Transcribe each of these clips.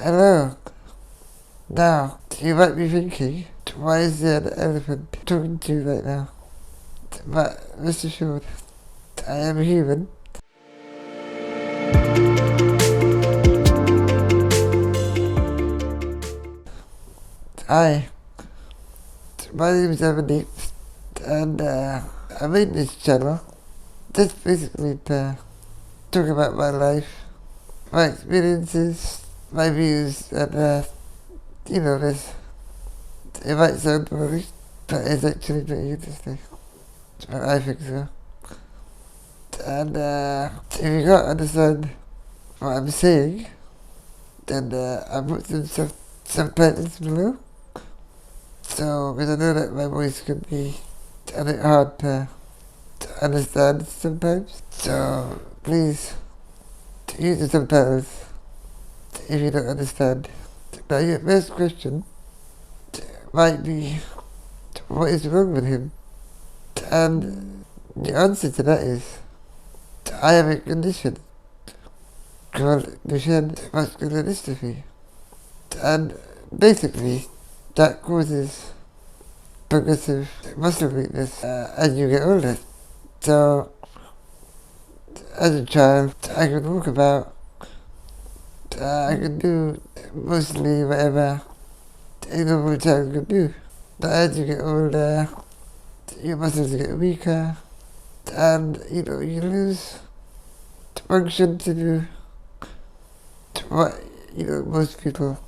Hello. Now, you might be thinking, why is there an elephant talking to you right now? But rest assured, I am human. Hi, my name is Amandeep, and I made this channel just basically to talk about my life, my experiences, my views, and this. It might sound boring, but it's actually pretty interesting. I think so. And if you can't understand what I'm saying, then I put some subtitles below. So, because I know that my voice can be a bit hard to understand sometimes. So, please use the subtitles if you don't understand. Now, your first question might be, what is wrong with him? And the answer to that is, I have a condition called Duchenne muscular dystrophy. And basically, that causes progressive muscle weakness as you get older. So, as a child, I could walk about, I could do mostly whatever a normal child could do. But as you get older, your muscles get weaker, and you lose function to do what most people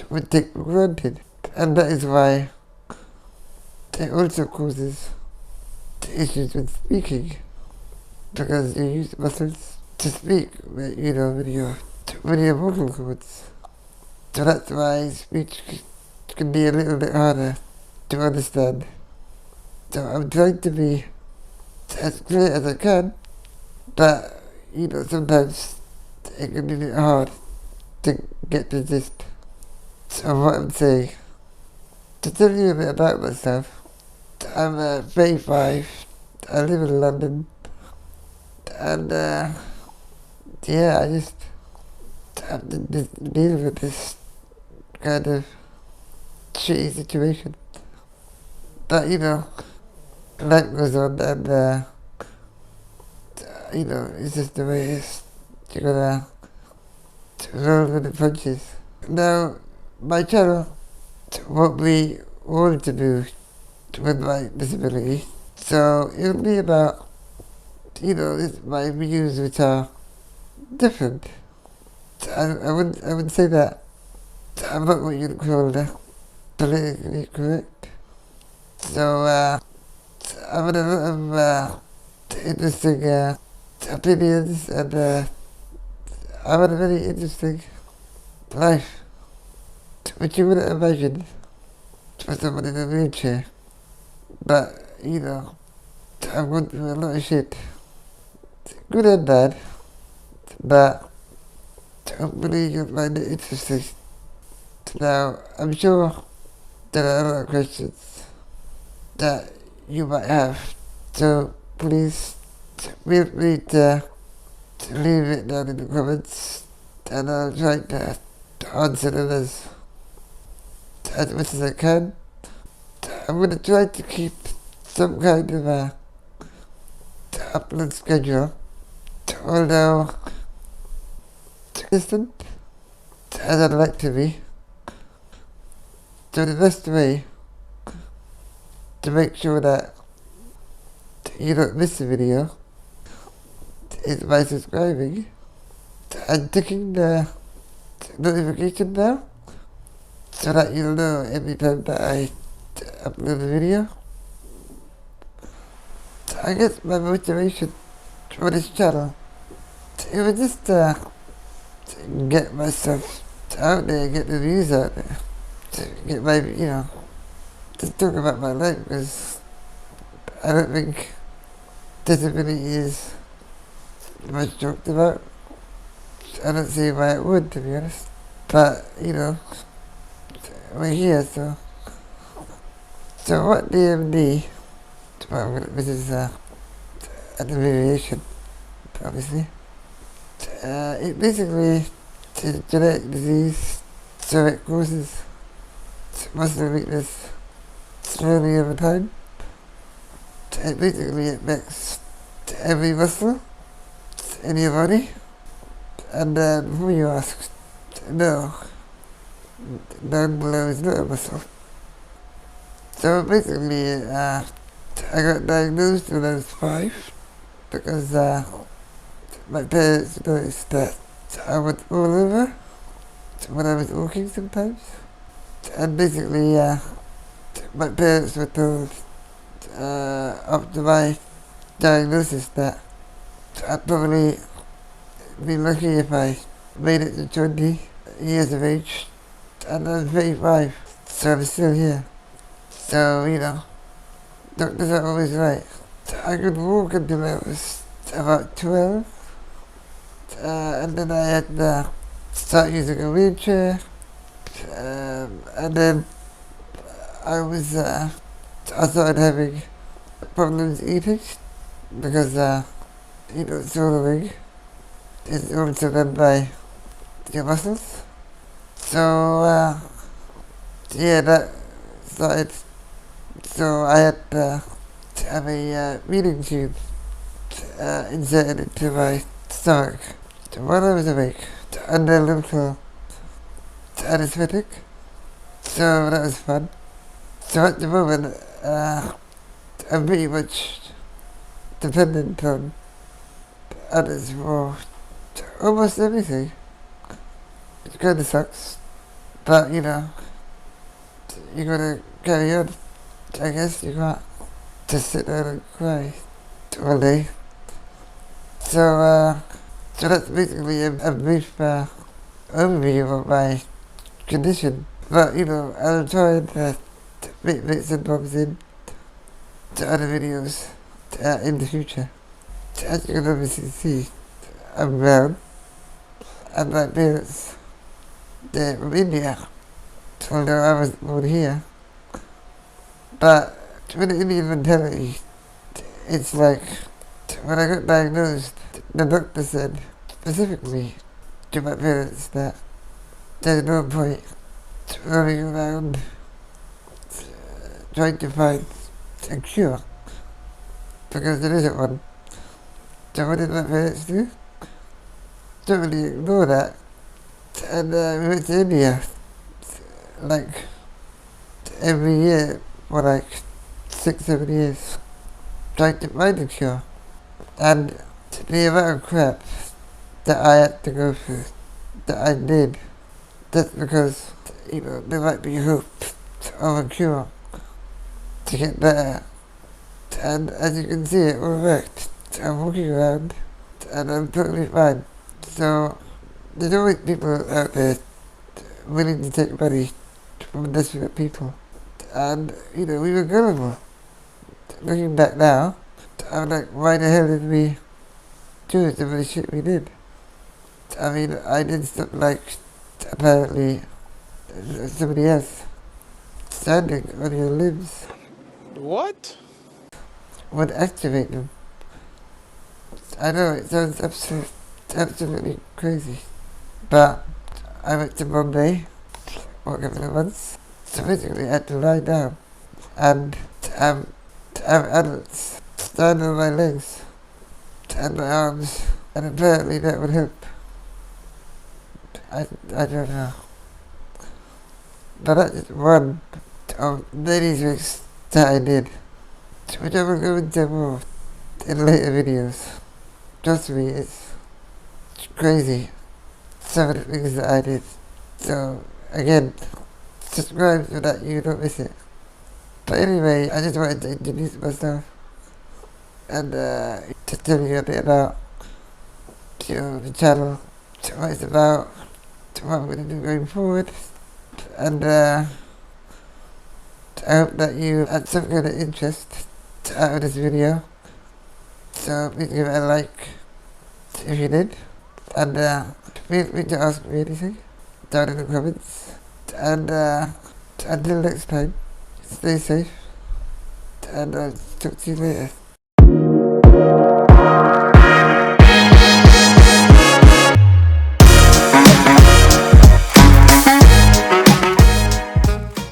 would take for granted. And that is why it also causes issues with speaking, because you use muscles to speak with your vocal cords. So that's why speech can be a little bit harder to understand. So I'm trying to be as clear as I can, but sometimes it can be a bit hard to get the gist of what I'm saying. To tell you a bit about myself, I'm 35, I live in London, and I just have to deal with this kind of shitty situation. But life goes on, and it's just the way it is. You gotta roll with the punches. Now, my channel, what we wanted to do with my disability, so it'll be about, my views which are different. I would say that I'm not what you'd call politically correct. So, I've had a lot of interesting opinions, and I've had a very interesting life, which you wouldn't imagine for someone in a wheelchair. But, I've gone through a lot of shit, good and bad, but hopefully you'll find it interesting. Now, I'm sure there are a lot of questions that you might have, so please feel free to leave it down in the comments, and I'll try to answer them as much as I can. I'm going to try to keep some kind of a upload schedule, although consistent as I'd like to be. So the best way to make sure that you don't miss a video is by subscribing and ticking the notification bell, so that you'll know every time that I upload a video. So I guess my motivation for this channel, it was just to get myself out there, get the views out there, to get my, to talk about my life, because I don't think disability is much talked about. I don't see why it would, to be honest. But, we're here, so. So what DMD, this is an abbreviation, obviously. It basically is a genetic disease it causes muscle weakness slowly over time. It basically affects every muscle in your body. And before you ask, no, down below is not a muscle. So basically, I got diagnosed when I was 5 because my parents noticed that I was all over when I was walking sometimes. And basically, my parents were told after my diagnosis that I'd probably be lucky if I made it to 20 years of age. And I'm 35, so I'm still here. So, doctors are always right. I could walk until I was about 12, and then I had to start using a wheelchair, and then I started having problems eating because, swallowing is also done by your muscles. So, that started. So I had to have a feeding tube inserted into my stomach while I was awake under a little anesthetic. So that was fun. So at the moment, I'm pretty much dependent on others for almost everything. It kind of sucks, but you gotta carry on. I guess you can't just sit there and cry all day. So that's basically a brief overview of my condition. But I'll try to make bits and bobs in to other videos in the future. As you can obviously see, I'm brown, and my parents, they're from India, although I was born here. But with the Indian mentality, it's like, when I got diagnosed, the doctor said specifically to my parents that there's no point running around trying to find a cure, because there isn't one. So what did my parents do? Totally ignore that, and we went to India, like, every year for like 6-7 years, trying to find a cure. And the amount of crap that I had to go through, that I did, just because, there might be hope of a cure to get better. And as you can see, it all worked. I'm walking around, and I'm totally fine. So, there's always people out there willing to take money from desperate people. And, we were gullible. Looking back now, I'm like, why the hell did we do some of the shit we did? I mean, I did stuff like, apparently, somebody else standing on your limbs. What? Would activate them. I know, it sounds absolutely crazy. But I went to Bombay for a couple of months. So basically I had to lie down and to have adults stand on my legs and my arms, and apparently that would help. I don't know. But that's just one of many tricks that I did, which I will go into more in later videos. Trust me, it's crazy, some of the things that I did. So, again, subscribe so that you don't miss it. But anyway, I just wanted to introduce myself and to tell you a bit about the channel, what it's about, what I'm going to do going forward. And I hope that you had some kind of interest out of this video. So please give it a like if you did. And feel free to ask me anything down in the comments. And until next time, stay safe. And I'll talk to you later.